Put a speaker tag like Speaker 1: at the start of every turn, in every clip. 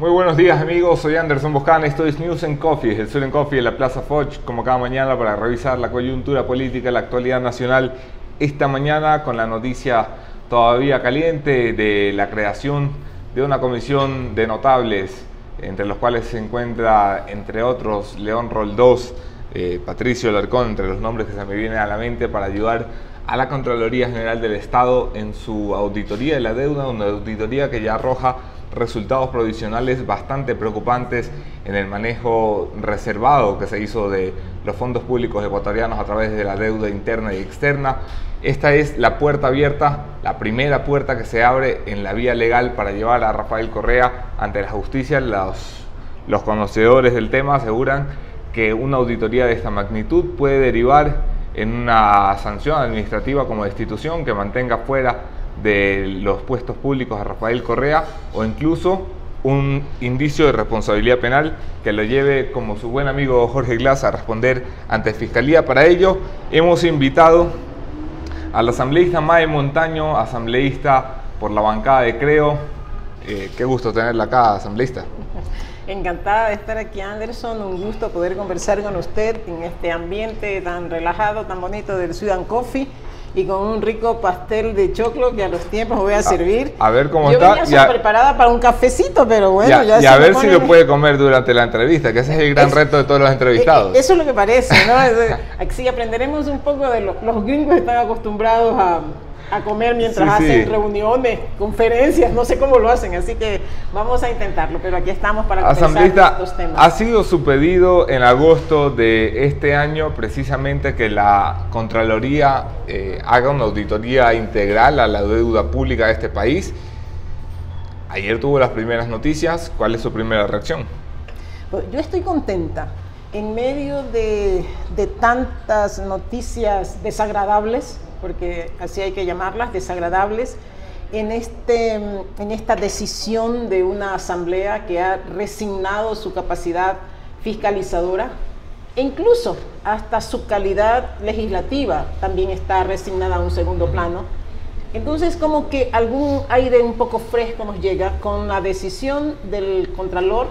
Speaker 1: Muy buenos días amigos, soy Anderson Boscan, esto es News and Coffee, el Sol en Coffee de la Plaza Foch, como cada mañana para revisar la coyuntura política, la actualidad nacional. Esta mañana con la noticia todavía caliente de la creación de una comisión de notables, entre los cuales se encuentra, entre otros, León Roldós, Patricio Alarcón, entre los nombres que se me vienen a la mente, para ayudar a la Contraloría General del Estado en su auditoría de la deuda, una auditoría que ya arroja resultados provisionales bastante preocupantes en el manejo reservado que se hizo de los fondos públicos ecuatorianos a través de la deuda interna y externa. Esta es la puerta abierta, la primera puerta que se abre en la vía legal para llevar a Rafael Correa ante la justicia. Los conocedores del tema aseguran que una auditoría de esta magnitud puede derivar en una sanción administrativa como destitución que mantenga fuera de los puestos públicos a Rafael Correa, o incluso un indicio de responsabilidad penal que lo lleve, como su buen amigo Jorge Glass, a responder ante Fiscalía. Para ello hemos invitado al asambleísta Mae Montaño, asambleísta por la bancada de Creo. Qué gusto tenerla acá, asambleísta.
Speaker 2: Encantada de estar aquí, Anderson. Un gusto poder conversar con usted en este ambiente tan relajado, tan bonito del Sudan Coffee, y con un rico pastel de choclo que a los tiempos voy a servir.
Speaker 1: A ver cómo
Speaker 2: Yo
Speaker 1: está.
Speaker 2: venía preparada para un cafecito, pero bueno, ya
Speaker 1: y a ver si lo puede comer durante la entrevista, que ese es el gran reto de todos los entrevistados.
Speaker 2: Eso es lo que parece, ¿no? Así aprenderemos un poco de los gringos están acostumbrados a comer mientras hacen reuniones, conferencias, no sé cómo lo hacen, así que vamos a intentarlo, pero aquí estamos para conversar estos temas.
Speaker 1: Ha sido su pedido en agosto de este año precisamente que la Contraloría haga una auditoría integral a la deuda pública de este país. Ayer tuvo las primeras noticias. ¿Cuál es su primera reacción?
Speaker 2: Pues yo estoy contenta. En medio de tantas noticias desagradables, porque así hay que llamarlas, desagradables, en esta decisión de una asamblea que ha resignado su capacidad fiscalizadora, e incluso hasta su calidad legislativa también está resignada a un segundo plano. Entonces, como que algún aire un poco fresco nos llega con la decisión del Contralor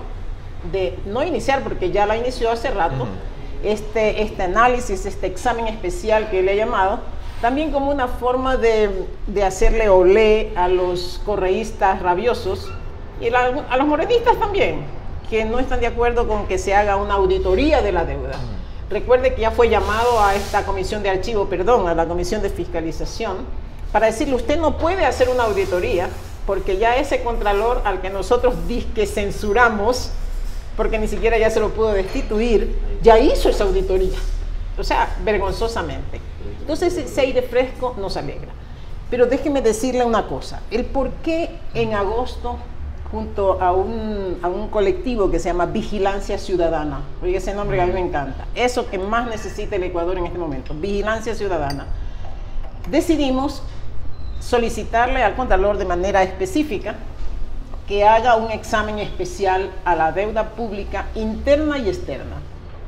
Speaker 2: de no iniciar, porque ya la inició hace rato, este análisis, este examen especial que le he llamado, también como una forma de hacerle olé a los correístas rabiosos y a los morenistas también, que no están de acuerdo con que se haga una auditoría de la deuda. Recuerde que ya fue llamado a esta comisión de archivo, a la comisión de fiscalización, para decirle: usted no puede hacer una auditoría porque ya ese contralor al que nosotros disque censuramos, porque ni siquiera ya se lo pudo destituir, ya hizo esa auditoría. O sea, vergonzosamente. Entonces ese aire fresco nos alegra. Pero déjeme decirle una cosa: el por qué en agosto, junto a un colectivo que se llama Vigilancia Ciudadana, oye, ese nombre que a mí me encanta, eso que más necesita el Ecuador en este momento, Vigilancia Ciudadana, decidimos solicitarle al Contralor de manera específica que haga un examen especial a la deuda pública interna y externa.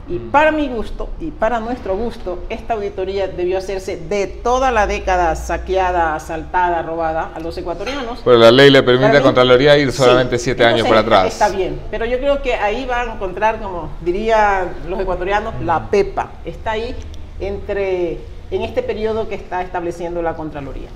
Speaker 2: Y para mi gusto, y para nuestro gusto, esta auditoría debió hacerse de toda la década saqueada, asaltada, robada a los ecuatorianos.
Speaker 1: Pero la ley le permite a Contraloría ir solamente 7 años para atrás.
Speaker 2: Está bien, pero yo creo que ahí van a encontrar, como dirían los ecuatorianos, la pepa. Está ahí en este periodo que está estableciendo la Contraloría.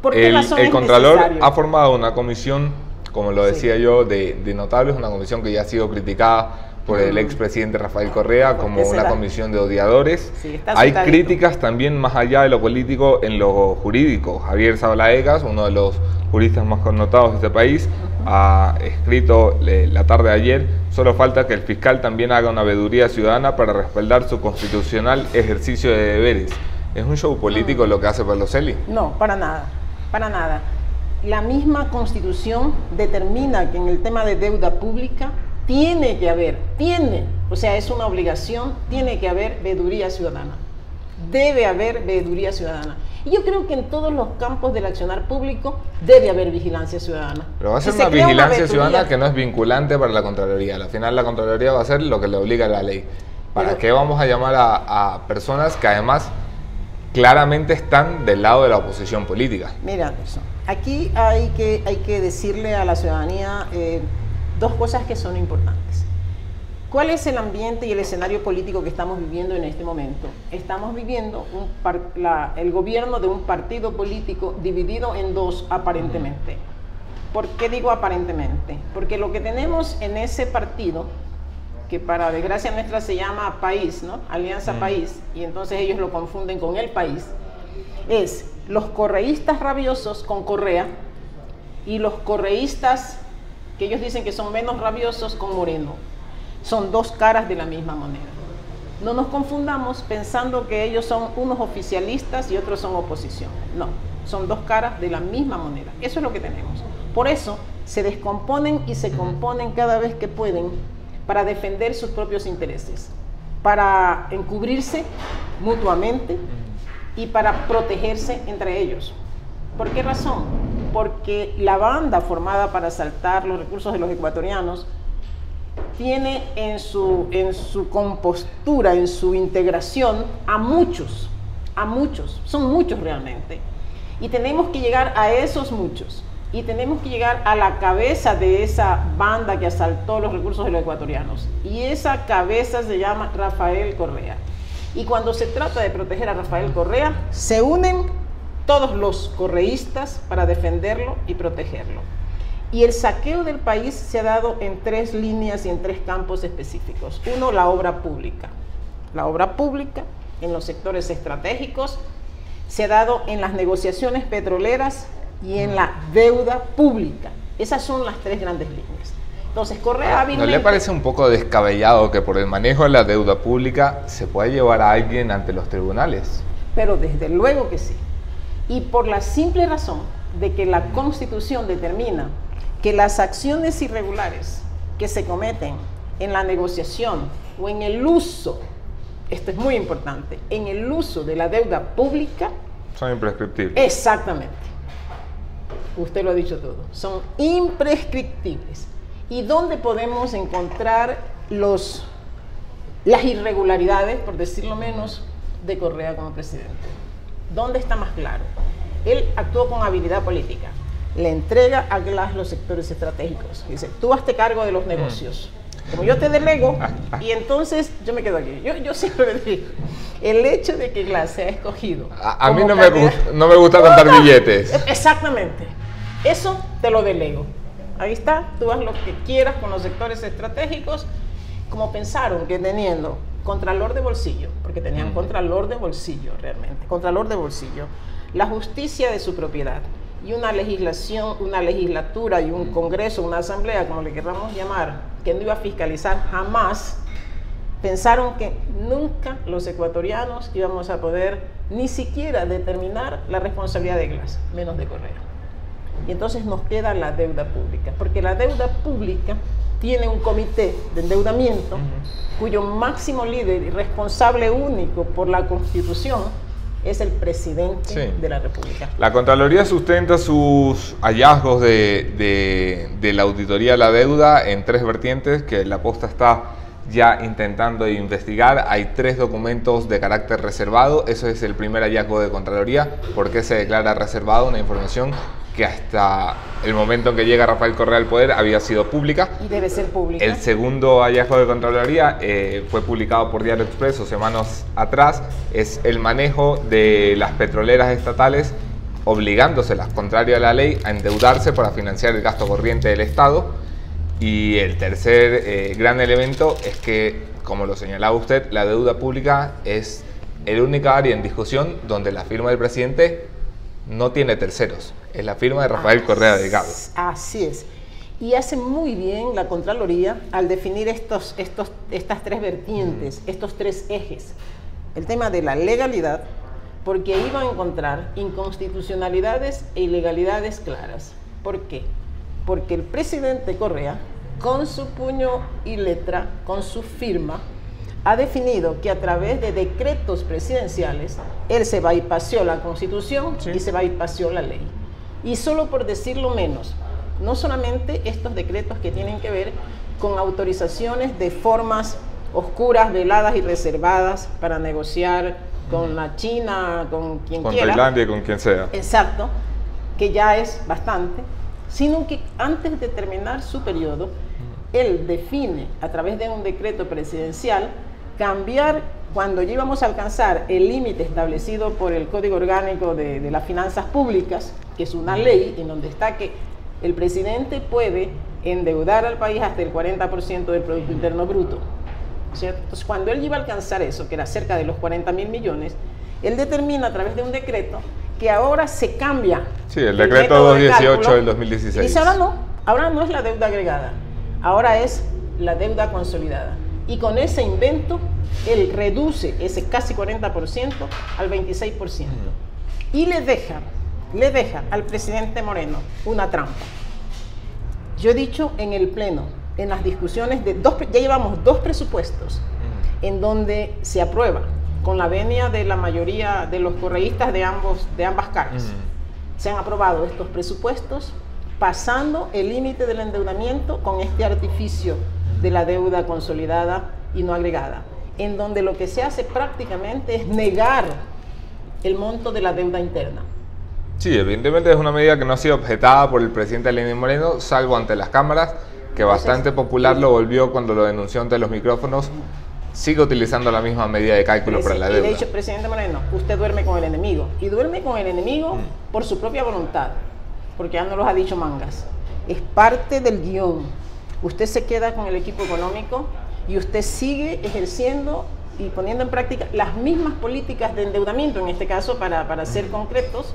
Speaker 2: ¿Por qué razón es
Speaker 1: Contralor
Speaker 2: necesario?
Speaker 1: Ha formado una comisión, como lo decía yo, de notables, una comisión que ya ha sido criticada por el expresidente Rafael Correa como una comisión de odiadores. Hay críticas también más allá de lo político en lo jurídico. Javier Sablaegas, uno de los juristas más connotados de este país, ha escrito la tarde de ayer: solo falta que el fiscal también haga una veeduría ciudadana para respaldar su constitucional ejercicio de deberes. ¿Es un show político lo que hace Paloselli?
Speaker 2: No, para nada, para nada. La misma Constitución determina que en el tema de deuda pública tiene que haber, o sea, es una obligación, tiene que haber veeduría ciudadana. Debe haber veeduría ciudadana. Y yo creo que en todos los campos del accionar público debe haber vigilancia ciudadana.
Speaker 1: Pero va a ser una vigilancia ciudadana que no es vinculante para la Contraloría. Al final la Contraloría va a hacer lo que le obliga la ley. ¿Para qué vamos a llamar a personas que además claramente están del lado de la oposición política?
Speaker 2: Mira, Anderson, aquí hay que decirle a la ciudadanía dos cosas que son importantes. ¿Cuál es el ambiente y el escenario político que estamos viviendo en este momento? Estamos viviendo el gobierno de un partido político dividido en dos, aparentemente. ¿Por qué digo aparentemente? Porque lo que tenemos en ese partido, que para desgracia nuestra se llama País, ¿no? Alianza País, y entonces ellos lo confunden con el País, es los correístas rabiosos con Correa y los correístas que ellos dicen que son menos rabiosos con Moreno. Son dos caras de la misma moneda. No nos confundamos pensando que ellos son unos oficialistas y otros son oposición. No, son dos caras de la misma moneda. Eso es lo que tenemos. Por eso se descomponen y se componen cada vez que pueden para defender sus propios intereses, para encubrirse mutuamente y para protegerse entre ellos. ¿Por qué razón? Porque la banda formada para asaltar los recursos de los ecuatorianos tiene en su compostura, en su integración, a muchos, son muchos realmente. Y tenemos que llegar a esos muchos, y tenemos que llegar a la cabeza de esa banda que asaltó los recursos de los ecuatorianos. Y esa cabeza se llama Rafael Correa. Y cuando se trata de proteger a Rafael Correa, se unen todos los correístas para defenderlo y protegerlo. Y el saqueo del país se ha dado en tres líneas y en tres campos específicos. Uno, la obra pública. La obra pública en los sectores estratégicos se ha dado en las negociaciones petroleras y en la deuda pública. Esas son las tres grandes líneas. Entonces, Correa hábilmente...
Speaker 1: ¿No le parece un poco descabellado que por el manejo de la deuda pública se pueda llevar a alguien ante los tribunales?
Speaker 2: Pero desde luego que sí. Y por la simple razón de que la Constitución determina que las acciones irregulares que se cometen en la negociación o en el uso, esto es muy importante, en el uso de la deuda pública...
Speaker 1: Son imprescriptibles.
Speaker 2: Exactamente. Usted lo ha dicho todo. Son imprescriptibles. ¿Y dónde podemos encontrar las irregularidades, por decirlo menos, de Correa como presidente? ¿Dónde está más claro? Él actuó con habilidad política. Le entrega a Glass los sectores estratégicos. Dice, tú hazte cargo de los negocios. Como yo te delego, y entonces yo me quedo aquí. Yo siempre digo, el hecho de que Glass sea escogido...
Speaker 1: A mí no me gusta contar billetes.
Speaker 2: Exactamente. Eso te lo delego. Ahí está, tú haz lo que quieras con los sectores estratégicos, como pensaron que teniendo contralor de bolsillo, porque tenían contralor de bolsillo realmente, contralor de bolsillo, la justicia de su propiedad y una legislación, una legislatura y un congreso, una asamblea, como le queramos llamar, que no iba a fiscalizar jamás, pensaron que nunca los ecuatorianos íbamos a poder ni siquiera determinar la responsabilidad de Glass, menos de Correa. Y entonces nos queda la deuda pública, porque la deuda pública tiene un comité de endeudamiento cuyo máximo líder y responsable único por la Constitución es el presidente de la República.
Speaker 1: La Contraloría sustenta sus hallazgos de la auditoría de la deuda en tres vertientes que la Posta está ya intentando investigar. Hay tres documentos de carácter reservado. Eso es el primer hallazgo de Contraloría. ¿Por qué se declara reservado una información que hasta el momento en que llega Rafael Correa al poder había sido pública?
Speaker 2: Y debe ser pública.
Speaker 1: El segundo hallazgo de Contraloría fue publicado por Diario Expreso semanas atrás. Es el manejo de las petroleras estatales obligándoselas, contrario a la ley, a endeudarse para financiar el gasto corriente del Estado. Y el tercer gran elemento es que, como lo señalaba usted, la deuda pública es el única área en discusión donde la firma del presidente no tiene terceros. Es la firma de Rafael Correa Delgado.
Speaker 2: Así es. Y hace muy bien la Contraloría al definir estas tres vertientes, estos tres ejes. El tema de la legalidad, porque ahí van a encontrar inconstitucionalidades e ilegalidades claras. ¿Por qué? Porque el presidente Correa, con su puño y letra, con su firma, ha definido que a través de decretos presidenciales, él se bypaseó la Constitución y se bypaseó la ley. Y solo por decirlo menos, no solamente estos decretos que tienen que ver con autorizaciones de formas oscuras, veladas y reservadas para negociar con la China, con quien quiera. Con
Speaker 1: Tailandia y con quien sea.
Speaker 2: Exacto, que ya es bastante, sino que antes de terminar su periodo, él define a través de un decreto presidencial cambiar, cuando ya íbamos a alcanzar el límite establecido por el Código Orgánico de las Finanzas Públicas, que es una ley en donde está que el presidente puede endeudar al país hasta el 40% del Producto Interno Bruto, ¿cierto? Entonces, cuando él iba a alcanzar eso, que era cerca de los 40.000 millones, él determina a través de un decreto que ahora se cambia.
Speaker 1: Sí, el decreto 218 del 2016.
Speaker 2: Y dice, ahora no es la deuda agregada, ahora es la deuda consolidada. Y con ese invento, él reduce ese casi 40% al 26%. Y le deja al presidente Moreno una trampa. Yo he dicho en el Pleno, en las discusiones ya llevamos 2 presupuestos en donde se aprueba con la venia de la mayoría de los correístas de ambas caras. Se han aprobado estos presupuestos pasando el límite del endeudamiento con este artificio de la deuda consolidada y no agregada, en donde lo que se hace prácticamente es negar el monto de la deuda interna.
Speaker 1: Sí, evidentemente es una medida que no ha sido objetada por el presidente Lenín Moreno, salvo ante las cámaras, que bastante popular lo volvió cuando lo denunció ante los micrófonos. Sigue utilizando la misma medida de cálculo para la deuda.
Speaker 2: De hecho, presidente Moreno, usted duerme con el enemigo, y duerme con el enemigo por su propia voluntad, porque ya no los ha dicho mangas. Es parte del guión. Usted se queda con el equipo económico y usted sigue ejerciendo y poniendo en práctica las mismas políticas de endeudamiento, en este caso, para ser concretos.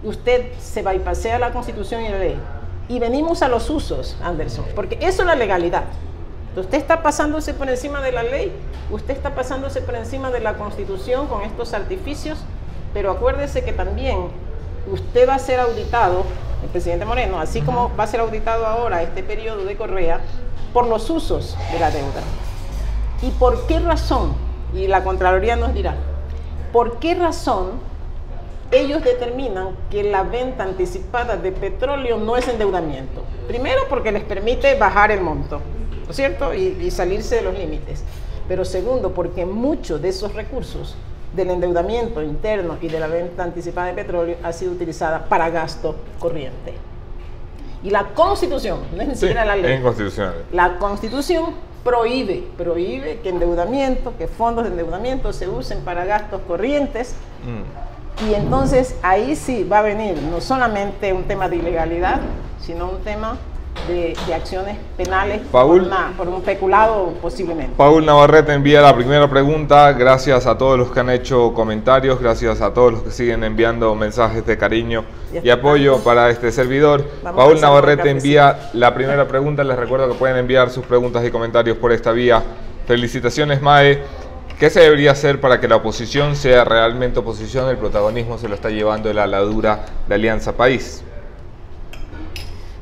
Speaker 2: Usted se bypassea la Constitución y la ley. Y venimos a los usos, Anderson, porque eso es la legalidad. Usted está pasándose por encima de la ley, usted está pasándose por encima de la Constitución con estos artificios, pero acuérdese que también usted va a ser auditado, el presidente Moreno, así como va a ser auditado ahora este periodo de Correa, por los usos de la deuda. ¿Y por qué razón? Y la Contraloría nos dirá, ¿por qué razón ellos determinan que la venta anticipada de petróleo no es endeudamiento? Primero, porque les permite bajar el monto, ¿no es cierto? Y salirse de los límites. Pero segundo, porque muchos de esos recursos del endeudamiento interno y de la venta anticipada de petróleo ha sido utilizada para gasto corriente. Y la Constitución, no es ni siquiera la ley, la Constitución prohíbe que endeudamiento, que fondos de endeudamiento se usen para gastos corrientes. Y entonces ahí sí va a venir no solamente un tema de ilegalidad, sino un tema de acciones penales por un peculado posiblemente.
Speaker 1: Paul Navarrete envía la primera pregunta. Gracias a todos los que han hecho comentarios, gracias a todos los que siguen enviando mensajes de cariño y apoyo para este servidor. Paul Navarrete envía la primera pregunta. Les recuerdo que pueden enviar sus preguntas y comentarios por esta vía. Felicitaciones, Mae. ¿Qué se debería hacer para que la oposición sea realmente oposición? El protagonismo se lo está llevando la aladura de Alianza País.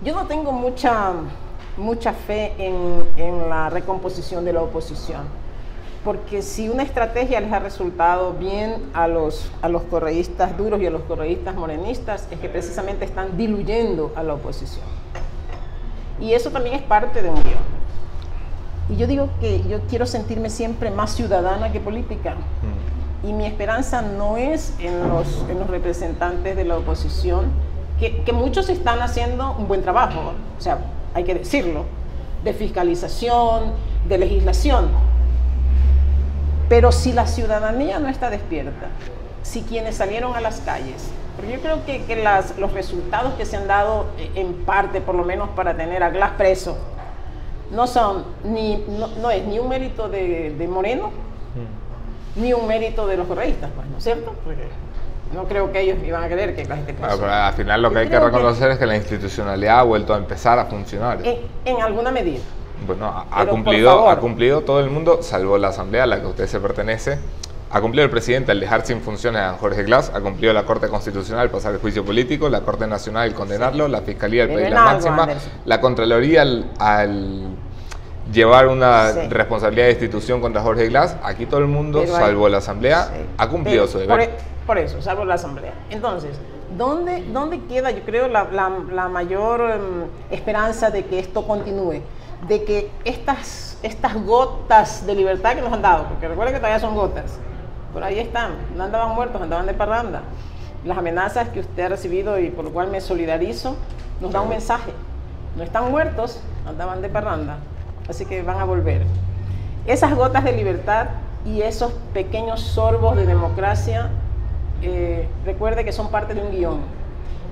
Speaker 2: Yo no tengo mucha fe en la recomposición de la oposición, porque si una estrategia les ha resultado bien a los correístas duros y a los correístas morenistas, es que precisamente están diluyendo a la oposición. Y eso también es parte de un guión. Y yo digo que yo quiero sentirme siempre más ciudadana que política. Y mi esperanza no es en los representantes de la oposición, que muchos están haciendo un buen trabajo, o sea, hay que decirlo, de fiscalización, de legislación. Pero si la ciudadanía no está despierta, si quienes salieron a las calles, porque yo creo que los resultados que se han dado, en parte, por lo menos para tener a Glass preso, no es ni un mérito de Moreno, ni un mérito de los correístas, pues, ¿no es cierto? Porque no creo que ellos iban a querer que Glass esté preso.
Speaker 1: Pero al final lo que hay que reconocer es que la institucionalidad ha vuelto a empezar a funcionar.
Speaker 2: En alguna medida.
Speaker 1: Bueno, ha cumplido todo el mundo, salvo la Asamblea a la que usted se pertenece. Ha cumplido el presidente al dejar sin funciones a Jorge Glass, ha cumplido la Corte Constitucional al pasar el juicio político, la Corte Nacional al condenarlo, la Fiscalía al pedir la máxima, la Contraloría al llevar una responsabilidad de institución contra Jorge Glass. Aquí todo el mundo, salvo la Asamblea, ha cumplido su deber.
Speaker 2: Por eso, salvo la Asamblea. Entonces, ¿dónde queda, yo creo, la mayor esperanza de que esto continúe? De que estas gotas de libertad que nos han dado, porque recuerden que todavía son gotas, por ahí están, no andaban muertos, andaban de parranda. Las amenazas que usted ha recibido y por lo cual me solidarizo, nos da un mensaje. No están muertos, andaban de parranda. así que van a volver. Esas gotas de libertad y esos pequeños sorbos de democracia, recuerde que son parte de un guión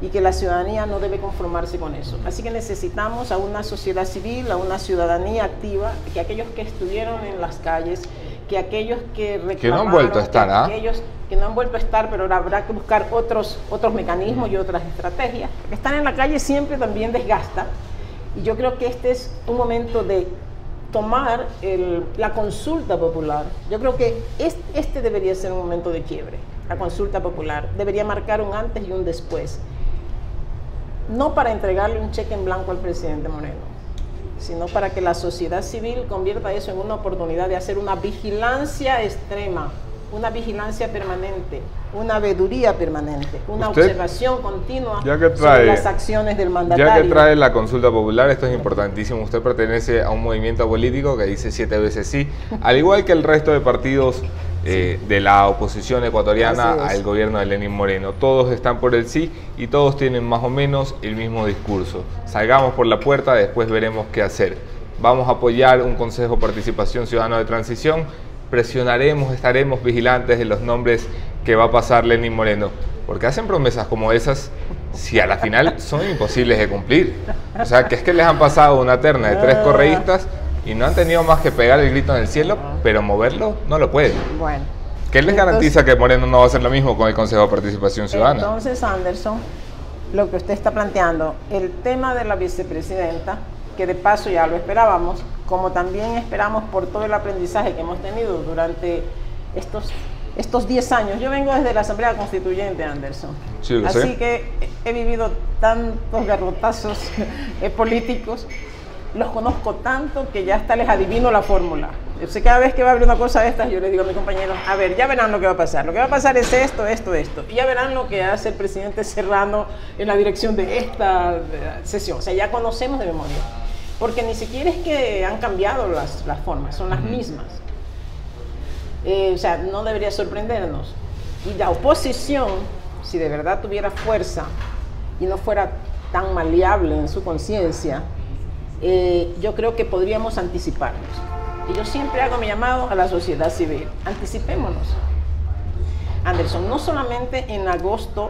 Speaker 2: y que la ciudadanía no debe conformarse con eso. Así que necesitamos a una sociedad civil, a una ciudadanía activa, que aquellos que estuvieron en las calles, que aquellos que reclamaron,
Speaker 1: que no han vuelto a estar,
Speaker 2: aquellos que no han vuelto a estar, pero ahora habrá que buscar otros mecanismos y otras estrategias. Porque estar en la calle siempre también desgasta, y yo creo que este es un momento de tomar la consulta popular. Yo creo que este debería ser un momento de quiebre. La consulta popular debería marcar un antes y un después. No para entregarle un cheque en blanco al presidente Moreno, sino para que la sociedad civil convierta eso en una oportunidad de hacer una vigilancia extrema, una vigilancia permanente, una veeduría permanente, una observación continua sobre las acciones del mandatario.
Speaker 1: Ya que trae la consulta popular, esto es importantísimo. Usted pertenece a un movimiento político que dice 7 veces sí, al igual que el resto de partidos de la oposición ecuatoriana al gobierno de Lenín Moreno. Todos están por el sí y todos tienen más o menos el mismo discurso. Salgamos por la puerta, después veremos qué hacer. Vamos a apoyar un Consejo de Participación Ciudadana de Transición, presionaremos, estaremos vigilantes de los nombres que va a pasar Lenín Moreno, porque hacen promesas como esas si a la final son imposibles de cumplir. O sea, que es que les han pasado una terna de 3 correístas y no han tenido más que pegar el grito en el cielo, pero moverlo no lo pueden.
Speaker 2: Bueno,
Speaker 1: ¿qué les garantiza que Moreno no va a hacer lo mismo con el Consejo de Participación Ciudadana?
Speaker 2: Entonces, Anderson, lo que usted está planteando, el tema de la vicepresidenta, que de paso ya lo esperábamos, como también esperamos por todo el aprendizaje que hemos tenido durante estos 10 años. Yo vengo desde la Asamblea Constituyente, Anderson.
Speaker 1: Sí,
Speaker 2: así que he vivido tantos garrotazos políticos, los conozco tanto que ya hasta les adivino la fórmula. Yo sé, cada vez que va a haber una cosa de estas, yo le digo a mis compañeros, a ver, ya verán lo que va a pasar. Lo que va a pasar es esto, esto, esto. Y ya verán lo que hace el presidente Serrano en la dirección de esta sesión. O sea, ya conocemos de memoria. Porque ni siquiera es que han cambiado las formas, son las mismas. O sea, no debería sorprendernos. Y la oposición, si de verdad tuviera fuerza y no fuera tan maleable en su conciencia, yo creo que podríamos anticiparnos. Y yo siempre hago mi llamado a la sociedad civil. Anticipémonos. Anderson, no solamente en agosto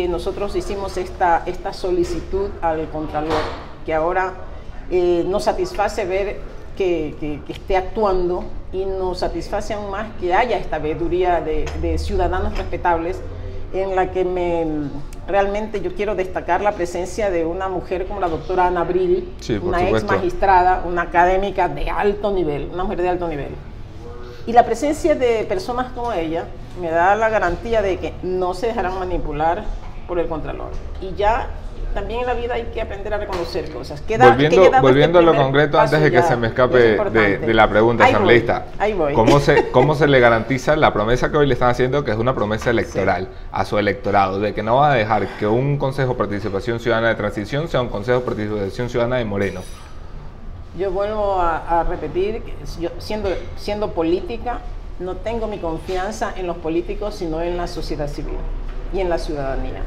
Speaker 2: nosotros hicimos esta solicitud al Contralor, que ahora nos satisface ver que esté actuando, y nos satisface aún más que haya esta veeduría de ciudadanos respetables, en la que realmente yo quiero destacar la presencia de una mujer como la doctora Ana Abril, una ex magistrada, una académica de alto nivel, una mujer de alto nivel. Y la presencia de personas como ella me da la garantía de que no se dejarán manipular por el Contralor. Y ya también en la vida hay que aprender a reconocer cosas.
Speaker 1: Volviendo a lo concreto, antes de que se me escape de la pregunta, asambleísta, ¿cómo se le garantiza la promesa que hoy le están haciendo, que es una promesa electoral a su electorado, de que no va a dejar que un Consejo de Participación Ciudadana de Transición sea un Consejo de Participación Ciudadana de Moreno?
Speaker 2: Yo vuelvo a repetir, que yo, siendo política, no tengo mi confianza en los políticos, sino en la sociedad civil y en la ciudadanía.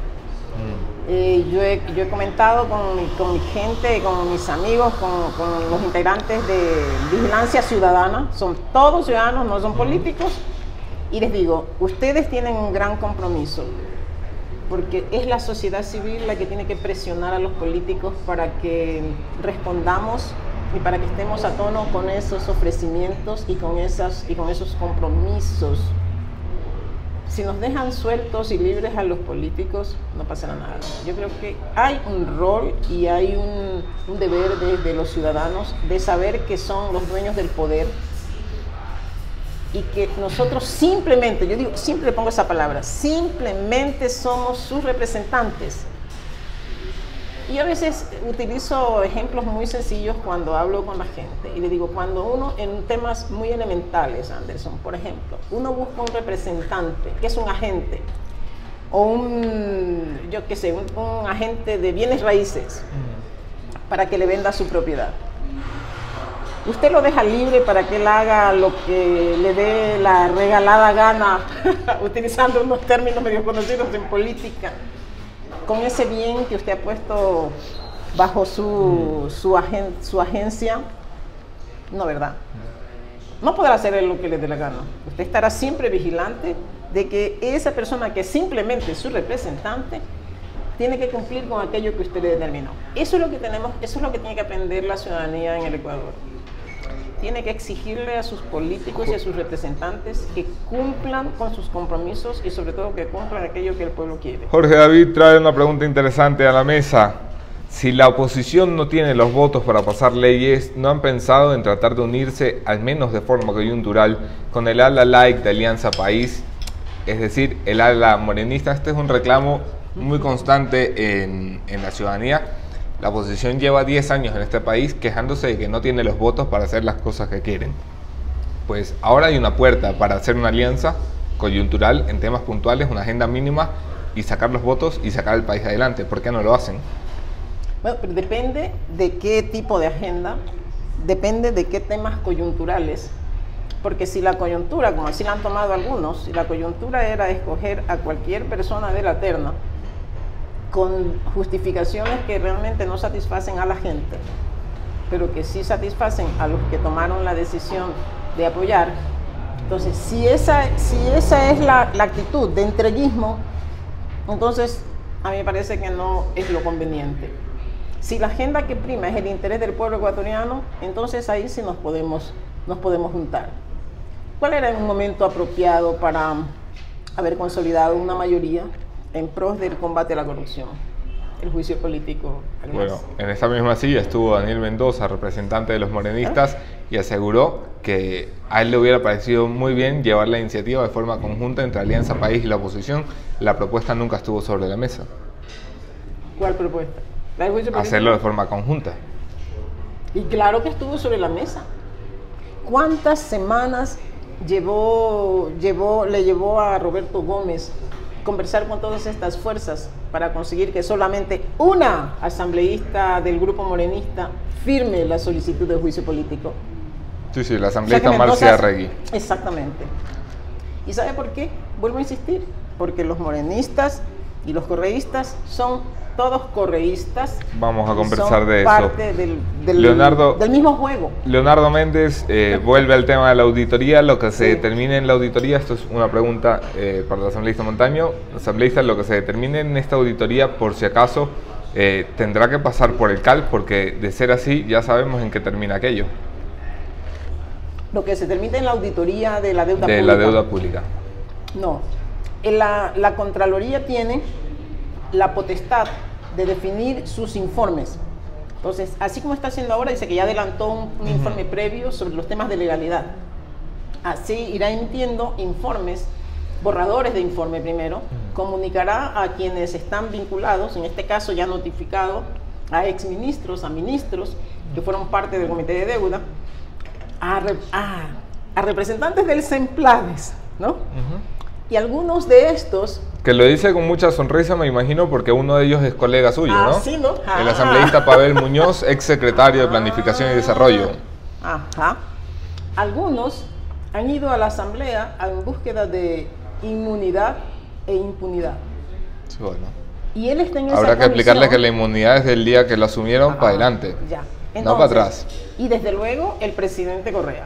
Speaker 2: Yo he comentado con mi gente, con mis amigos, con los integrantes de Vigilancia Ciudadana, son todos ciudadanos, no son políticos, y les digo, ustedes tienen un gran compromiso, porque es la sociedad civil la que tiene que presionar a los políticos para que respondamos y para que estemos a tono con esos ofrecimientos y con esos compromisos. Si nos dejan sueltos y libres a los políticos, no pasará nada. Yo creo que hay un rol y hay un deber de los ciudadanos de saber que son los dueños del poder, y que nosotros simplemente, yo digo, siempre le pongo esa palabra, simplemente somos sus representantes. Y yo a veces utilizo ejemplos muy sencillos cuando hablo con la gente, y le digo, cuando uno, en temas muy elementales, Anderson, por ejemplo, uno busca un representante, que es un agente, o yo qué sé, un agente de bienes raíces, para que le venda su propiedad. Usted lo deja libre para que él haga lo que le dé la regalada gana, utilizando unos términos medio conocidos en política, con ese bien que usted ha puesto bajo su agencia. No, ¿verdad? No podrá hacer lo que le dé la gana. Usted estará siempre vigilante de que esa persona que simplemente es su representante tiene que cumplir con aquello que usted le determinó. Eso es lo que tenemos, eso es lo que tiene que aprender la ciudadanía en el Ecuador. Tiene que exigirle a sus políticos y a sus representantes que cumplan con sus compromisos y sobre todo que cumplan aquello que el pueblo quiere.
Speaker 1: Jorge David trae una pregunta interesante a la mesa. Si la oposición no tiene los votos para pasar leyes, ¿no han pensado en tratar de unirse, al menos de forma coyuntural, con el ala laic de Alianza País? Es decir, el ala morenista. Este es un reclamo muy constante en la ciudadanía. La oposición lleva 10 años en este país quejándose de que no tiene los votos para hacer las cosas que quieren. Pues ahora hay una puerta para hacer una alianza coyuntural en temas puntuales, una agenda mínima y sacar los votos y sacar el país adelante. ¿Por qué no lo hacen?
Speaker 2: Bueno, pero depende de qué tipo de agenda, depende de qué temas coyunturales. Porque si la coyuntura, como así la han tomado algunos, si la coyuntura era escoger a cualquier persona de la terna con justificaciones que realmente no satisfacen a la gente, pero que sí satisfacen a los que tomaron la decisión de apoyar, entonces si esa es la actitud de entreguismo, entonces a mí me parece que no es lo conveniente. Si la agenda que prima es el interés del pueblo ecuatoriano, entonces ahí sí nos podemos juntar. ¿Cuál era un momento apropiado para haber consolidado una mayoría en pros del combate a la corrupción? El juicio político.
Speaker 1: Bueno, en esta misma silla estuvo Daniel Mendoza, representante de los morenistas, y aseguró que a él le hubiera parecido muy bien llevar la iniciativa de forma conjunta entre Alianza País y la oposición. La propuesta nunca estuvo sobre la mesa.
Speaker 2: ¿Cuál propuesta? ¿La del juicio político?
Speaker 1: Hacerlo de forma conjunta.
Speaker 2: Y claro que estuvo sobre la mesa. ¿Cuántas semanas le llevó a Roberto Gómez conversar con todas estas fuerzas para conseguir que solamente una asambleísta del grupo morenista firme la solicitud de juicio político?
Speaker 1: Sí, la asambleísta Marcia Arregui.
Speaker 2: Exactamente. ¿Y sabe por qué? Vuelvo a insistir, porque los morenistas y los correístas son todos correístas.
Speaker 1: Vamos a conversar de eso.
Speaker 2: Parte del mismo juego.
Speaker 1: Leonardo Méndez vuelve al tema de la auditoría. Lo que se determine en la auditoría, esto es una pregunta para el asambleísta Montaño. Asambleísta, lo que se determine en esta auditoría, por si acaso, tendrá que pasar por el CAL, porque de ser así ya sabemos en qué termina aquello.
Speaker 2: Lo que se termina en la auditoría de la deuda pública.
Speaker 1: De la deuda pública.
Speaker 2: No. La Contraloría tiene la potestad de definir sus informes. Entonces, así como está haciendo ahora, dice que ya adelantó un informe previo sobre los temas de legalidad. Así irá emitiendo informes, borradores de informe primero, comunicará a quienes están vinculados, en este caso ya notificado, a exministros, a ministros que fueron parte del comité de deuda, a representantes del SEMPLADES, ¿no? Y algunos de estos...
Speaker 1: Que lo dice con mucha sonrisa, me imagino, porque uno de ellos es colega suyo, ¿no?
Speaker 2: Sí, ¿no?
Speaker 1: El asambleísta Pavel Muñoz, ex secretario de Planificación y Desarrollo.
Speaker 2: Ajá. Algunos han ido a la asamblea en búsqueda de inmunidad e impunidad.
Speaker 1: Sí, bueno.
Speaker 2: Y él está en esa
Speaker 1: Habrá que
Speaker 2: comisión.
Speaker 1: explicarle que la inmunidad es del día que lo asumieron para adelante,
Speaker 2: ya. Entonces,
Speaker 1: no para atrás.
Speaker 2: Y desde luego el presidente Correa,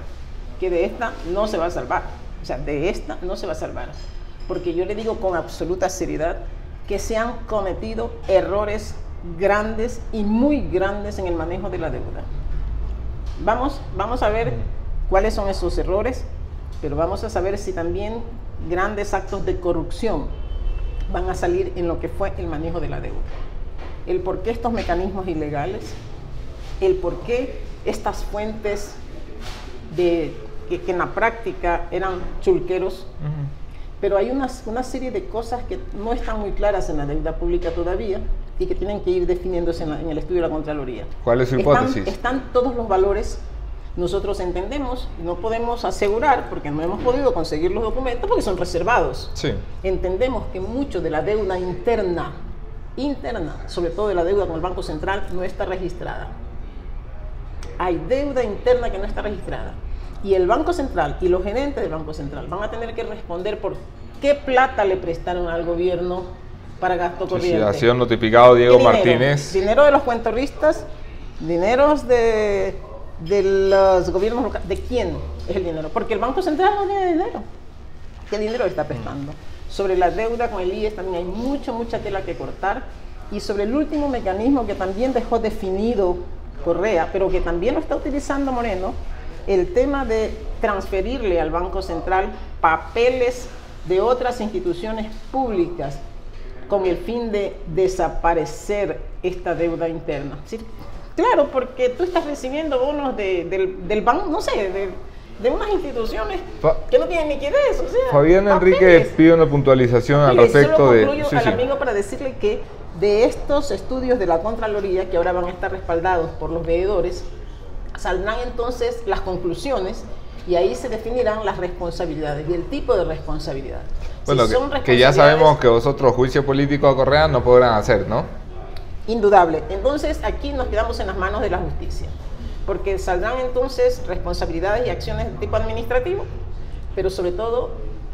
Speaker 2: que de esta no se va a salvar. O sea, de esta no se va a salvar. Porque yo le digo con absoluta seriedad que se han cometido errores grandes y muy grandes en el manejo de la deuda. Vamos a ver cuáles son esos errores, pero vamos a saber si también grandes actos de corrupción van a salir en lo que fue el manejo de la deuda. El por qué estos mecanismos ilegales, el por qué estas fuentes que en la práctica eran chulqueros, pero hay una serie de cosas que no están muy claras en la deuda pública todavía y que tienen que ir definiéndose en el estudio de la Contraloría.
Speaker 1: ¿Cuál es su hipótesis?
Speaker 2: Están todos los valores. Nosotros entendemos, no podemos asegurar, porque no hemos podido conseguir los documentos, porque son reservados.
Speaker 1: Sí.
Speaker 2: Entendemos que mucho de la deuda interna, sobre todo de la deuda con el Banco Central, no está registrada. Hay deuda interna que no está registrada. Y el Banco Central y los gerentes del Banco Central van a tener que responder por qué plata le prestaron al gobierno para gasto corriente.
Speaker 1: Sí, ha sido notificado Diego
Speaker 2: dinero?
Speaker 1: Martínez.
Speaker 2: Dinero de los cuentorristas, dineros de de los gobiernos locales. ¿De quién es el dinero? Porque el Banco Central no tiene dinero. ¿Qué dinero está prestando? Sobre la deuda con el IES también hay mucha tela que cortar. Y sobre el último mecanismo que también dejó definido Correa, pero que también lo está utilizando Moreno, el tema de transferirle al Banco Central papeles de otras instituciones públicas con el fin de desaparecer esta deuda interna. ¿Sí? Claro, porque tú estás recibiendo bonos del banco, no sé, de unas instituciones que no tienen liquidez. O sea,
Speaker 1: Fabián Enríquez pide una puntualización al respecto
Speaker 2: solo
Speaker 1: de...
Speaker 2: concluyo al amigo para decirle que de estos estudios de la Contraloría, que ahora van a estar respaldados por los veedores, saldrán entonces las conclusiones y ahí se definirán las responsabilidades y el tipo de responsabilidad.
Speaker 1: Bueno,
Speaker 2: si
Speaker 1: que ya sabemos que vosotros juicio político a Correa no podrán hacer, ¿no?
Speaker 2: Indudable. Entonces aquí nos quedamos en las manos de la justicia, porque saldrán entonces responsabilidades y acciones de tipo administrativo, pero sobre todo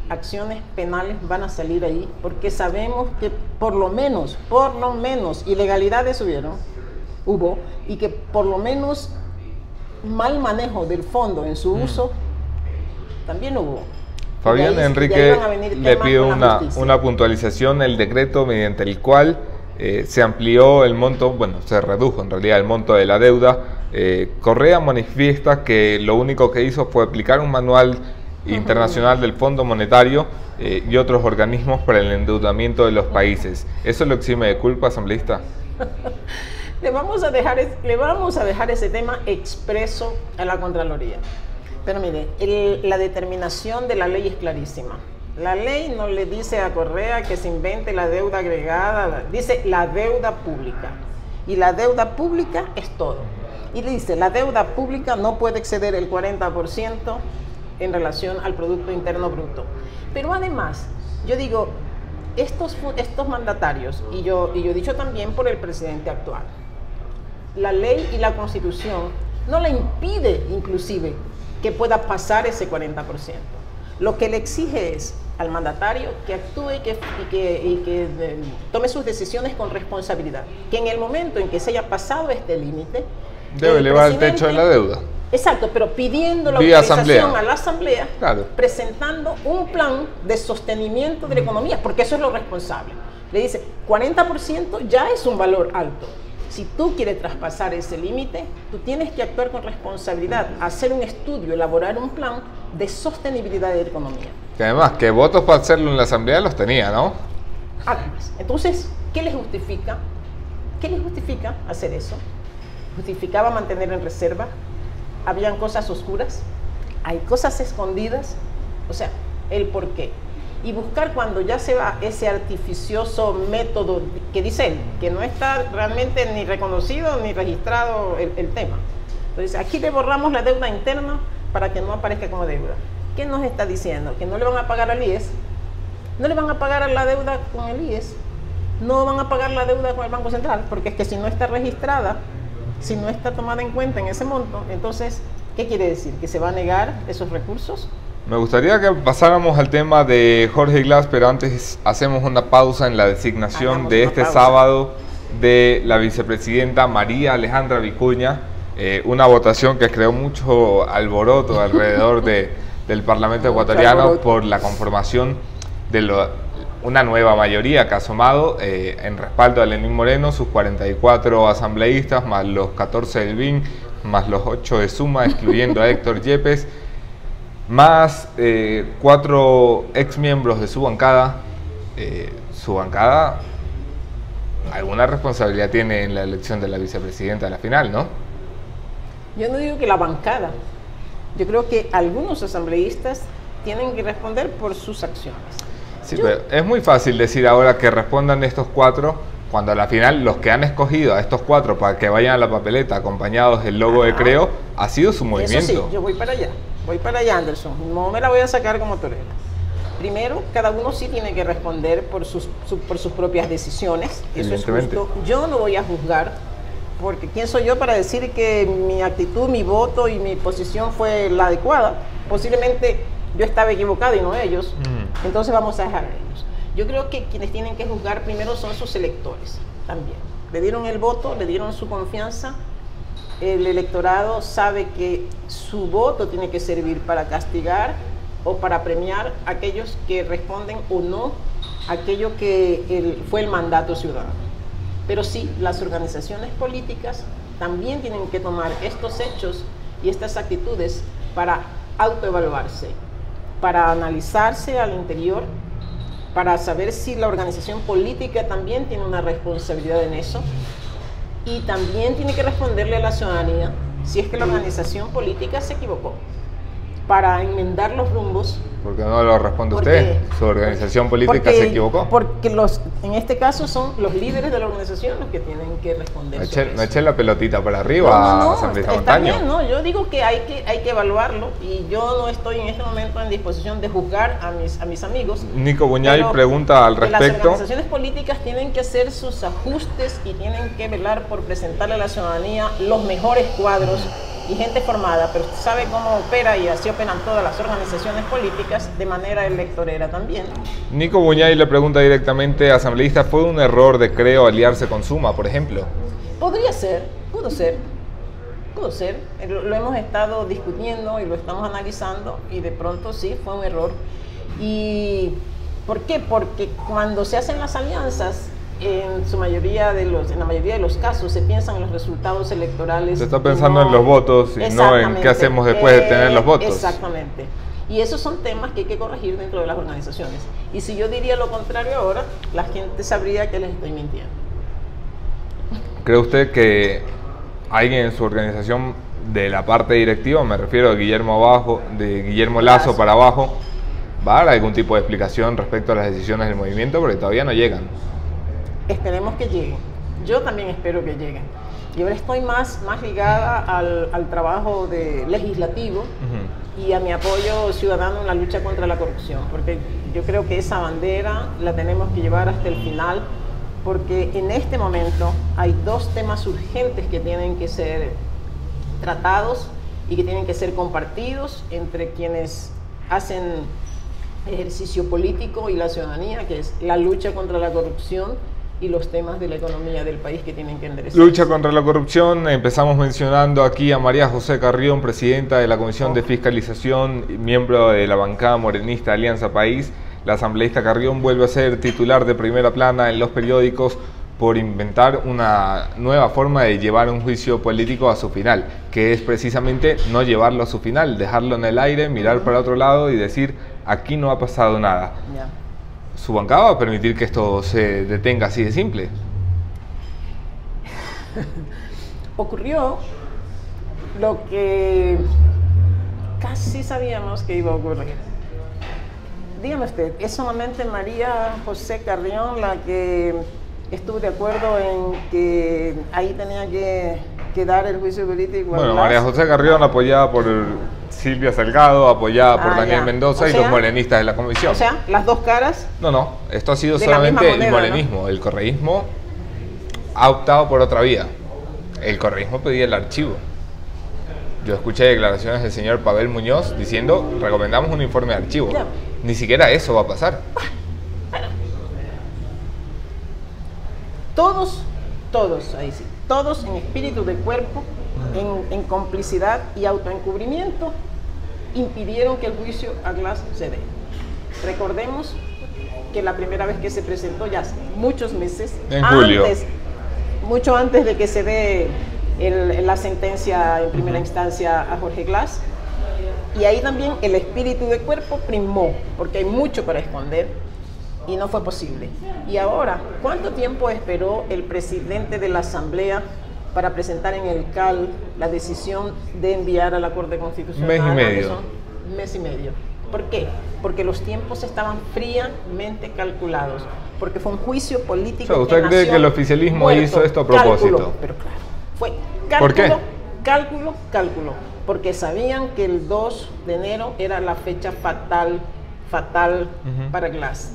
Speaker 2: acciones penales van a salir ahí, porque sabemos que por lo menos, ilegalidades hubo, y que por lo menos mal manejo del fondo en su uso también hubo.
Speaker 1: Fabián Enríquez le pide una puntualización, el decreto mediante el cual se amplió el monto, bueno, se redujo en realidad el monto de la deuda. Correa manifiesta que lo único que hizo fue aplicar un manual internacional del Fondo Monetario y otros organismos para el endeudamiento de los países. ¿Eso lo exime de culpa, asambleísta?
Speaker 2: Le vamos a dejar ese tema expreso a la Contraloría. Pero mire, la determinación de la ley es clarísima. La ley no le dice a Correa que se invente la deuda agregada, dice la deuda pública. Y la deuda pública es todo. Y le dice, la deuda pública no puede exceder el 40% en relación al Producto Interno Bruto. Pero además, yo digo, estos mandatarios, y yo he dicho también por el presidente actual, la ley y la Constitución no le impide inclusive que pueda pasar ese 40%. Lo que le exige es al mandatario que actúe y que tome sus decisiones con responsabilidad. Que en el momento en que se haya pasado este límite,
Speaker 1: debe elevar el techo de la deuda.
Speaker 2: Exacto, pero pidiendo la autorización a la Asamblea,
Speaker 1: claro,
Speaker 2: presentando un plan de sostenimiento de la economía, porque eso es lo responsable. Le dice, 40% ya es un valor alto. Si tú quieres traspasar ese límite, tú tienes que actuar con responsabilidad, hacer un estudio, elaborar un plan de sostenibilidad de la economía.
Speaker 1: Que además, que votos para hacerlo en la Asamblea los tenía, ¿no?
Speaker 2: Además, entonces, ¿qué les justifica? ¿Qué les justifica hacer eso? ¿Justificaba mantener en reserva? ¿Habían cosas oscuras? ¿Hay cosas escondidas? O sea, el por qué. Y buscar cuando ya se va ese artificioso método que dice él, que no está realmente ni reconocido ni registrado el tema. Entonces, aquí le borramos la deuda interna para que no aparezca como deuda. ¿Qué nos está diciendo? Que no le van a pagar al IES, no le van a pagar la deuda con el IES, no van a pagar la deuda con el Banco Central, porque es que si no está registrada, si no está tomada en cuenta en ese monto, entonces, ¿qué quiere decir? ¿Que se va a negar esos recursos?
Speaker 1: Me gustaría que pasáramos al tema de Jorge Glass, pero antes hacemos una pausa en la designación de este sábado de la vicepresidenta María Alejandra Vicuña, una votación que creó mucho alboroto alrededor del Parlamento ecuatoriano por la conformación de una nueva mayoría que ha asomado en respaldo a Lenín Moreno, sus 44 asambleístas, más los 14 del BIN, más los 8 de Suma, excluyendo a Héctor Yepes, más 4 exmiembros de su bancada. Su bancada alguna responsabilidad tiene en la elección de la vicepresidenta de la final, ¿no?
Speaker 2: Yo no digo que la bancada, yo creo que algunos asambleístas tienen que responder por sus acciones.
Speaker 1: Sí, pero es muy fácil decir ahora que respondan estos 4, cuando a la final los que han escogido a estos 4 para que vayan a la papeleta acompañados del logo de Creo, ha sido su movimiento.
Speaker 2: Eso sí, yo voy para allá, Anderson, no me la voy a sacar como torera. Primero, cada uno sí tiene que responder por sus propias decisiones, eso es justo. Yo no voy a juzgar, porque ¿quién soy yo para decir que mi actitud, mi voto y mi posición fue la adecuada? Posiblemente yo estaba equivocado y no ellos, entonces vamos a dejar a ellos. Yo creo que quienes tienen que juzgar primero son sus electores también. Le dieron el voto, le dieron su confianza el electorado sabe que su voto tiene que servir para castigar o para premiar a aquellos que responden o no a aquello que fue el mandato ciudadano. Pero sí, las organizaciones políticas también tienen que tomar estos hechos y estas actitudes para autoevaluarse, para analizarse al interior, para saber si la organización política también tiene una responsabilidad en eso, y también tiene que responderle a la ciudadanía si es que la organización política se equivocó, para enmendar los rumbos.
Speaker 1: ¿Por qué no lo responde usted? ¿Su organización política se equivocó?
Speaker 2: Porque en este caso son los líderes de la organización los que tienen que responder.
Speaker 1: No eché la pelotita para arriba, asambleísta Montaño.
Speaker 2: Bien, no, yo digo que hay que evaluarlo, y yo no estoy en este momento en disposición de juzgar a mis amigos.
Speaker 1: Nico Buñay pregunta al respecto.
Speaker 2: Las organizaciones políticas tienen que hacer sus ajustes y tienen que velar por presentarle a la ciudadanía los mejores cuadros y gente formada, pero usted sabe cómo opera, y así operan todas las organizaciones políticas, de manera electorera también.
Speaker 1: Nico Buñay le pregunta directamente, asambleísta, ¿fue un error de Creo aliarse con Suma, por ejemplo?
Speaker 2: Podría ser, pudo ser. Lo hemos estado discutiendo y lo estamos analizando, y de pronto sí, fue un error. ¿Y por qué? Porque cuando se hacen las alianzas, en la mayoría de los casos se piensan en los resultados electorales.
Speaker 1: Se está pensando en los votos y no en qué hacemos después de tener los votos.
Speaker 2: Exactamente. Y esos son temas que hay que corregir dentro de las organizaciones. Y si yo diría lo contrario ahora, la gente sabría que les estoy mintiendo.
Speaker 1: ¿Cree usted que alguien en su organización, de la parte directiva, me refiero a Guillermo Lasso para abajo, va a dar algún tipo de explicación respecto a las decisiones del movimiento? Porque todavía no llegan.
Speaker 2: Esperemos que lleguen. Yo también espero que lleguen. Y ahora estoy más ligada al trabajo legislativo y a mi apoyo ciudadano en la lucha contra la corrupción, porque yo creo que esa bandera la tenemos que llevar hasta el final, porque en este momento hay dos temas urgentes que tienen que ser tratados y que tienen que ser compartidos entre quienes hacen ejercicio político y la ciudadanía, que es la lucha contra la corrupción y los temas de la economía del país que tienen que enderezar.
Speaker 1: Lucha contra la corrupción. Empezamos mencionando aquí a María José Carrión, presidenta de la Comisión de Fiscalización y miembro de la bancada morenista Alianza País. La asambleísta Carrión vuelve a ser titular de primera plana en los periódicos por inventar una nueva forma de llevar un juicio político a su final, que es precisamente no llevarlo a su final, dejarlo en el aire, mirar para otro lado y decir, aquí no ha pasado nada.
Speaker 2: Ya.
Speaker 1: ¿Su bancada va a permitir que esto se detenga así de simple?
Speaker 2: Ocurrió lo que casi sabíamos que iba a ocurrir. Dígame usted, ¿es solamente María José Carrión la que estuvo de acuerdo en que ahí tenía que dar el juicio político?
Speaker 1: Bueno, María José Carrión, apoyada por Silvia Salgado, apoyada por Daniel Mendoza, y los morenistas de la comisión.
Speaker 2: O sea, las dos caras.
Speaker 1: No, esto ha sido solamente el morenismo, ¿no? El correísmo ha optado por otra vía. El correísmo pedía el archivo. Yo escuché declaraciones del señor Pavel Muñoz diciendo, recomendamos un informe de archivo. Ya. Ni siquiera eso va a pasar.
Speaker 2: Bueno. Todos, ahí sí, todos en espíritu de cuerpo, en complicidad y autoencubrimiento, impidieron que el juicio a Glass se dé. Recordemos que la primera vez que se presentó, ya hace muchos meses,
Speaker 1: en julio,
Speaker 2: mucho antes de que se dé la sentencia en primera instancia a Jorge Glass, y ahí también el espíritu de cuerpo primó, porque hay mucho para esconder, y no fue posible. Y ahora, ¿cuánto tiempo esperó el presidente de la Asamblea para presentar en el CAL la decisión de enviar a la Corte Constitucional?
Speaker 1: Mes y medio.
Speaker 2: Mes y medio. ¿Por qué? Porque los tiempos estaban fríamente calculados, porque fue un juicio político.
Speaker 1: O sea, ¿usted cree que el oficialismo hizo esto a propósito?
Speaker 2: Cálculo, pero claro, fue cálculo.
Speaker 1: ¿Por qué?
Speaker 2: Cálculo, porque sabían que el 2 de enero era la fecha fatal para Glass.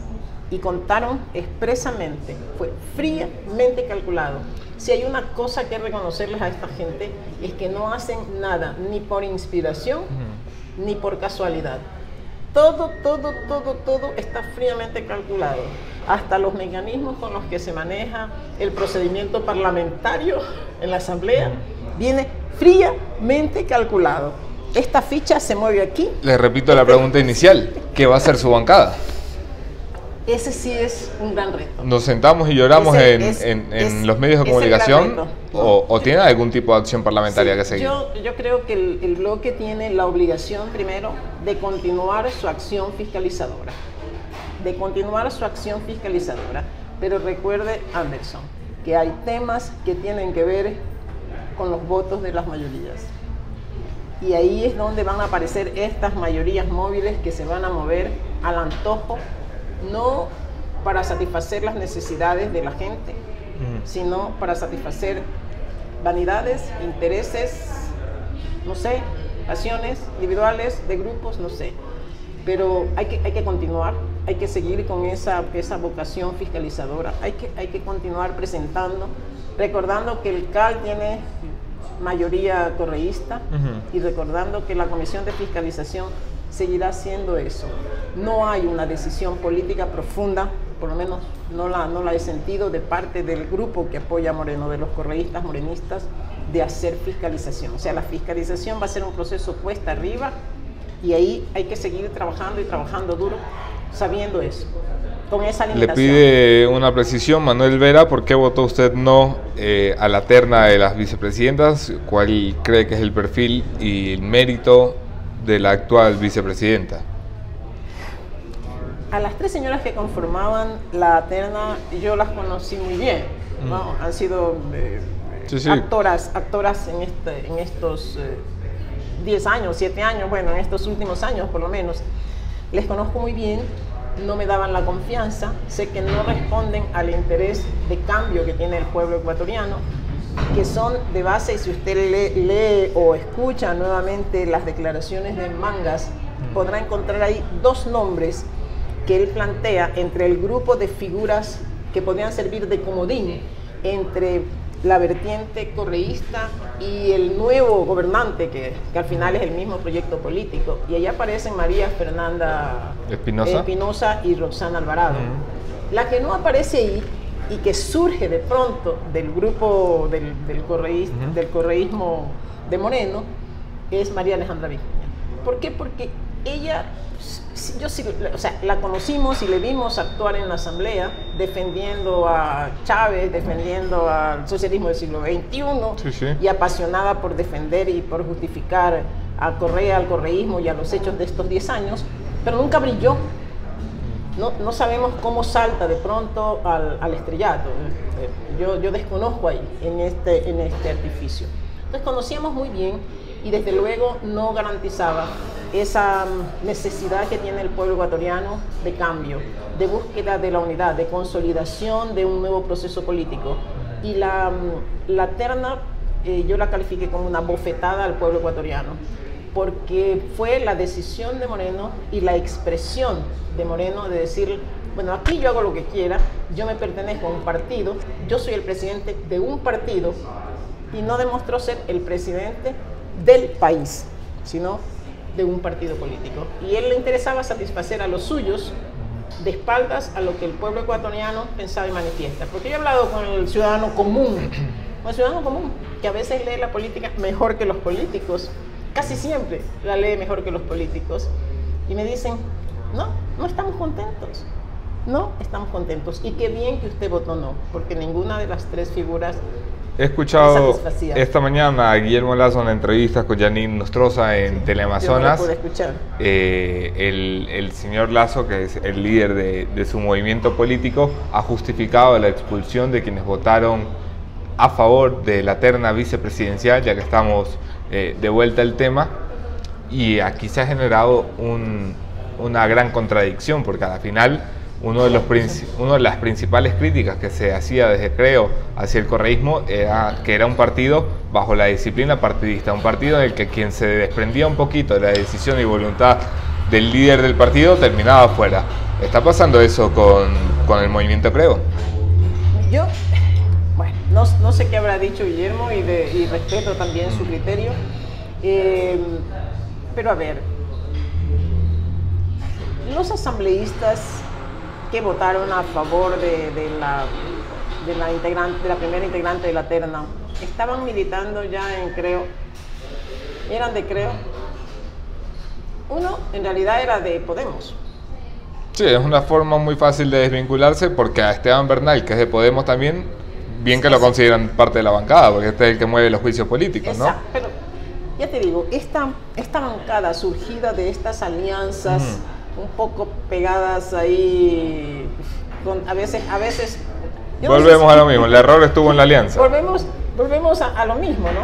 Speaker 2: Y contaron expresamente, fue fríamente calculado. Si hay una cosa que reconocerles a esta gente, es que no hacen nada, ni por inspiración, ni por casualidad. Todo está fríamente calculado. Hasta los mecanismos con los que se maneja el procedimiento parlamentario en la Asamblea Viene fríamente calculado. Esta ficha se mueve aquí.
Speaker 1: Le repito la pregunta inicial, ¿qué va a hacer su bancada?
Speaker 2: Ese sí es un gran reto.
Speaker 1: ¿Nos sentamos y lloramos en los medios de comunicación o tiene algún tipo de acción parlamentaria que seguir?
Speaker 2: Yo creo que el bloque tiene la obligación primero de continuar su acción fiscalizadora. Pero recuerde, Anderson, que hay temas que tienen que ver con los votos de las mayorías. Y ahí es donde van a aparecer estas mayorías móviles que se van a mover al antojo, no para satisfacer las necesidades de la gente, sino para satisfacer vanidades, intereses, no sé, pasiones individuales, de grupos, no sé. Pero hay que continuar, hay que seguir con esa vocación fiscalizadora, hay que continuar presentando, recordando que el CAL tiene mayoría correísta y recordando que la Comisión de Fiscalización seguirá haciendo eso. No hay una decisión política profunda, por lo menos no la he sentido de parte del grupo que apoya a Moreno, de los correístas morenistas, de hacer fiscalización. O sea, la fiscalización va a ser un proceso cuesta arriba y ahí hay que seguir trabajando y trabajando duro, sabiendo eso. Con esa limitación.
Speaker 1: Le pide una precisión, Manuel Vera, ¿por qué votó usted no a la terna de las vicepresidentas? ¿Cuál cree que es el perfil y el mérito de la actual vicepresidenta?
Speaker 2: A las tres señoras que conformaban la terna, yo las conocí muy bien, ¿no? Han sido actoras en estos 10 años, 7 años, bueno, en estos últimos años por lo menos. Les conozco muy bien. No me daban la confianza, sé que no responden al interés de cambio que tiene el pueblo ecuatoriano, que son de base, y si usted lee o escucha nuevamente las declaraciones de Mangas, podrá encontrar ahí dos nombres que él plantea entre el grupo de figuras que podrían servir de comodín entre la vertiente correísta y el nuevo gobernante, que al final es el mismo proyecto político. Y allá aparecen María Fernanda Espinosa y Roxana Alvarado. La que no aparece ahí y que surge de pronto del grupo del correísmo de Moreno es María Alejandra Vicuña. ¿Por qué? Porque ella, la conocimos y le vimos actuar en la asamblea defendiendo a Chávez, defendiendo al socialismo del siglo XXI, y apasionada por defender y por justificar a Correa, al correísmo y a los hechos de estos 10 años, pero nunca brilló. No sabemos cómo salta de pronto al estrellato. Yo desconozco ahí, en este artificio. Entonces conocíamos muy bien y desde luego no garantizaba esa necesidad que tiene el pueblo ecuatoriano de cambio, de búsqueda de la unidad, de consolidación de un nuevo proceso político. Y la terna yo la califiqué como una bofetada al pueblo ecuatoriano, porque fue la decisión de Moreno y la expresión de Moreno de decir, bueno, aquí yo hago lo que quiera, yo me pertenezco a un partido, yo soy el presidente de un partido, y no demostró ser el presidente del país, sino de un partido político. Y él le interesaba satisfacer a los suyos de espaldas a lo que el pueblo ecuatoriano pensaba y manifiesta. Porque yo he hablado con el ciudadano común, que a veces lee la política mejor que los políticos, casi siempre la lee mejor que los políticos, y me dicen, no estamos contentos, y qué bien que usted votó no, porque ninguna de las tres figuras.
Speaker 1: He escuchado esta mañana a Guillermo Lazo en entrevistas con Janine Nostroza en Teleamazonas.
Speaker 2: Yo no lo pude escuchar.
Speaker 1: El señor Lazo, que es el líder de su movimiento político, ha justificado la expulsión de quienes votaron a favor de la terna vicepresidencial, ya que estamos de vuelta al tema, y aquí se ha generado una gran contradicción, porque al final una de las principales críticas que se hacía desde Creo hacia el correísmo era que era un partido bajo la disciplina partidista, un partido en el que quien se desprendía un poquito de la decisión y voluntad del líder del partido terminaba fuera. ¿Está pasando eso con el movimiento Creo?
Speaker 2: No sé qué habrá dicho Guillermo y respeto también su criterio, pero a ver, los asambleístas que votaron a favor de la primera integrante de la terna estaban militando ya en Creo, eran de Creo. Uno en realidad era de Podemos.
Speaker 1: Sí, es una forma muy fácil de desvincularse porque a Esteban Bernal, que es de Podemos también, bien que lo consideran parte de la bancada, porque este es el que mueve los juicios políticos, ¿no?
Speaker 2: Exacto, pero ya te digo, esta bancada surgida de estas alianzas un poco pegadas ahí, a veces
Speaker 1: volvemos a lo mismo, el error estuvo en la alianza.
Speaker 2: Volvemos a lo mismo, ¿no?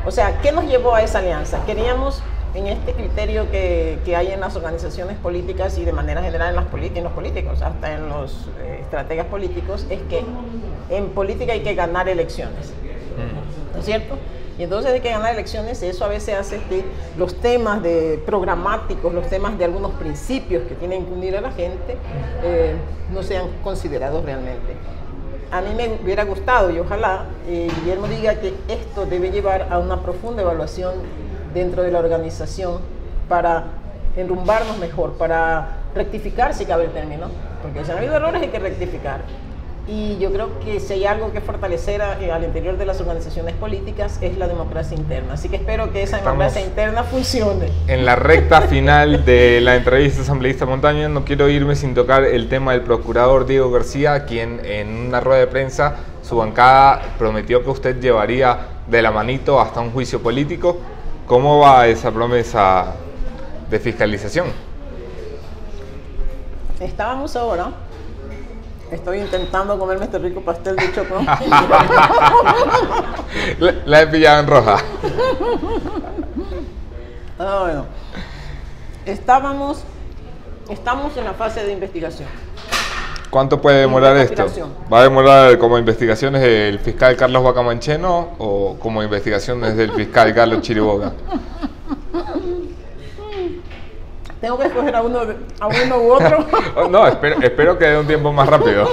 Speaker 2: O sea, ¿qué nos llevó a esa alianza? Queríamos, en este criterio que hay en las organizaciones políticas y de manera general en los políticos, hasta en los estrategas políticos, es que en política hay que ganar elecciones, ¿no es cierto? Y entonces hay que ganar elecciones, eso a veces hace que los temas programáticos, los temas de algunos principios que tienen que unir a la gente, no sean considerados realmente. A mí me hubiera gustado, y ojalá Guillermo diga que esto debe llevar a una profunda evaluación dentro de la organización para enrumbarnos mejor, para rectificar si cabe el término, porque si han habido errores hay que rectificar. Y yo creo que si hay algo que fortalecer al interior de las organizaciones políticas es la democracia interna. Así que espero que esa democracia interna funcione. En
Speaker 1: la recta final de la entrevista asambleísta Montaño, no quiero irme sin tocar el tema del procurador Diego García, quien en una rueda de prensa, su bancada prometió que usted llevaría de la manito hasta un juicio político. ¿Cómo va esa promesa de fiscalización?
Speaker 2: Estábamos ahora. Estoy intentando comerme este rico pastel de chocón.
Speaker 1: La he pillado en roja.
Speaker 2: Bueno. Estamos en la fase de investigación.
Speaker 1: ¿Cuánto puede demorar esto? ¿Va a demorar como investigaciones del fiscal Carlos Bacamancheno o como investigaciones del fiscal Carlos Chiriboga?
Speaker 2: ¿Tengo que escoger a uno u otro?
Speaker 1: No, espero que dé un tiempo más rápido.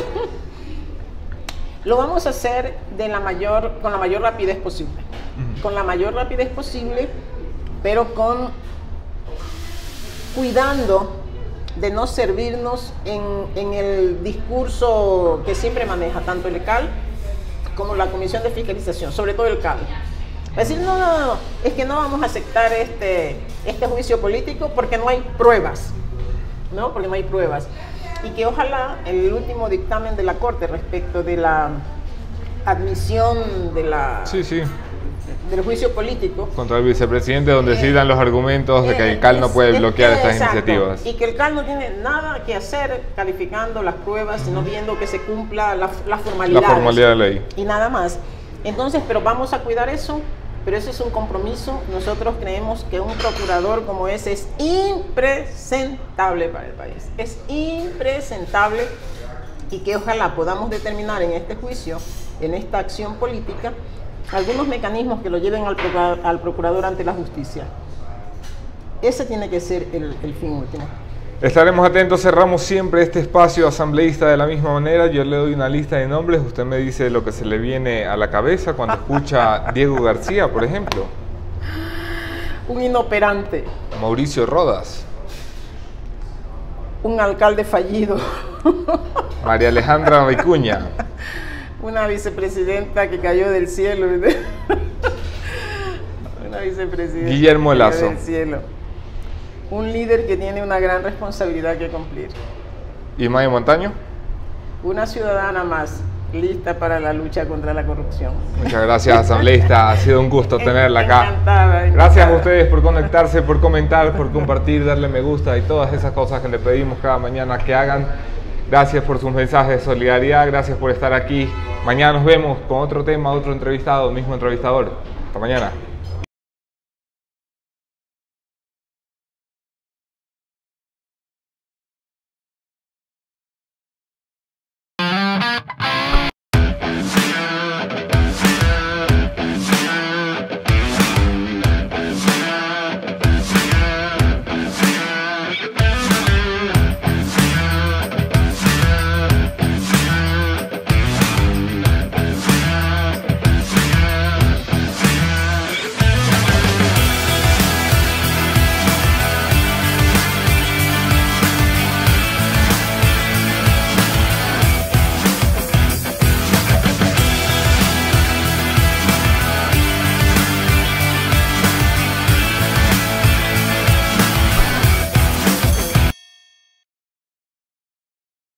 Speaker 2: Lo vamos a hacer con la mayor rapidez posible. Con la mayor rapidez posible, pero cuidando de no servirnos en el discurso que siempre maneja tanto el CAL como la Comisión de Fiscalización, sobre todo el CAL. Es decir, no, es que no vamos a aceptar este juicio político porque no hay pruebas, ¿no? Porque no hay pruebas. Y que ojalá el último dictamen de la Corte respecto de la admisión del juicio político
Speaker 1: contra el vicepresidente, donde sí dan los argumentos de que el CAL no puede bloquear estas iniciativas.
Speaker 2: Y que el CAL no tiene nada que hacer calificando las pruebas, sino viendo que se cumpla la formalidad
Speaker 1: de la ley.
Speaker 2: Y nada más. Entonces, pero vamos a cuidar eso. Pero ese es un compromiso. Nosotros creemos que un procurador como ese es impresentable para el país. Es impresentable y que ojalá podamos determinar en este juicio, en esta acción política, algunos mecanismos que lo lleven al procurador ante la justicia. Ese tiene que ser el fin último.
Speaker 1: Estaremos atentos, cerramos siempre este espacio asambleísta de la misma manera. Yo le doy una lista de nombres, usted me dice lo que se le viene a la cabeza cuando escucha Diego García, por ejemplo.
Speaker 2: Un inoperante.
Speaker 1: Mauricio Rodas.
Speaker 2: Un alcalde fallido.
Speaker 1: María Alejandra Vicuña.
Speaker 2: Una vicepresidenta que cayó del cielo. Una vicepresidenta
Speaker 1: Guillermo Lazo.
Speaker 2: Del cielo. Un líder que tiene una gran responsabilidad que cumplir.
Speaker 1: ¿Y Maya Montaño?
Speaker 2: Una ciudadana más, lista para la lucha contra la corrupción.
Speaker 1: Muchas gracias, asambleísta. Ha sido un gusto tenerla acá.
Speaker 2: Encantada.
Speaker 1: Gracias a ustedes por conectarse, por comentar, por compartir, darle me gusta y todas esas cosas que le pedimos cada mañana que hagan. Gracias por sus mensajes de solidaridad, gracias por estar aquí. Mañana nos vemos con otro tema, otro entrevistado, mismo entrevistador. Hasta mañana.